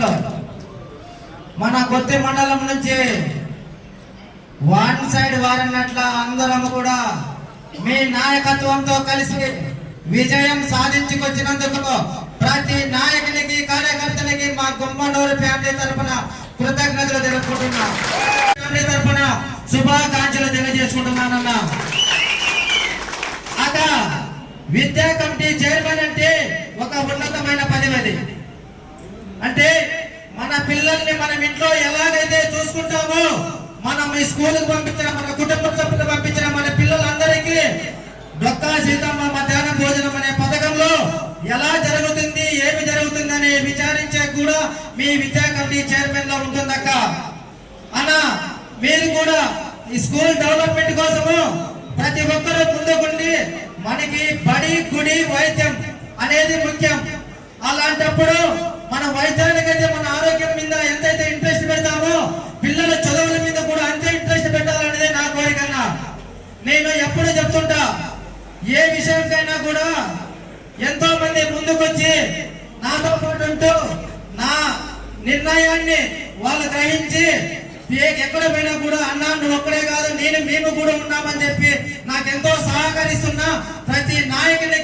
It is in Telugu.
విషయంలో మన కొత్త మండలం నుంచి వన్ సైడ్ వారన్నట్ల అందరం కూడా మీ నాయకత్వంతో కలిసి విజయం సాధించుకొచ్చినందుకు ప్రతి నాయకునికి కార్యకర్తలకి మా గుమ్మనూరు ఫ్యామిలీ తరఫున కృతజ్ఞతలు తెలుపుకుంటున్నా. ఫ్యామిలీ తరఫున శుభాకాంక్షలు తెలియజేసుకుంటున్నానన్నా. అక విద్యా కమిటీ చైర్మన్ అంటే ఒక ఉన్నతమైన పదవి. అంటే మన పిల్లల్ని మనం ఇంట్లో ఎలాగైతే చూసుకుంటామో మనం ఈ స్కూల్కి పంపించిన మన కుటుంబ సభ్యులు పంపించిన మన పిల్లలందరికీ డొక్కా సీతమ్మ మధ్యాహ్న భోజనం అనే పథకంలో ఎలా జరుగుతుంది ఏమి జరుగుతుందని విచారించే కూడా మీ విద్యా కమిటీ చైర్మన్ లో ఉంటుందక్క. అన్న మీరు కూడా ఈ స్కూల్ డెవలప్మెంట్ కోసము ప్రతి ఒక్కరూ ముందుకుండి మనకి బడి గుడి వైద్యం అనేది ముఖ్యం. అలాంటప్పుడు మన వైద్యానికైతే మన ఆరోగ్యం మీద ఎంతైతే ఇంట్రెస్ట్ పెడతామో పిల్లల చదువుల మీద కూడా అంతే ఇంట్రెస్ట్ పెట్టాలనేది నా కోరికన్నా. నేను ఎప్పుడు చెప్తుంటా, ఏ విషయంకైనా కూడా ఎంతో మంది ముందుకొచ్చి నాతో పాటు ఉంటూ నా నిర్ణయాన్ని వాళ్ళు గ్రహించి ఎక్కడ పోయినా కూడా అన్నా నువ్వు ఒక్కడే కాదు మేము కూడా ఉన్నామని చెప్పి నాకెంతో సహకరిస్తున్నా ప్రతి నాయకుని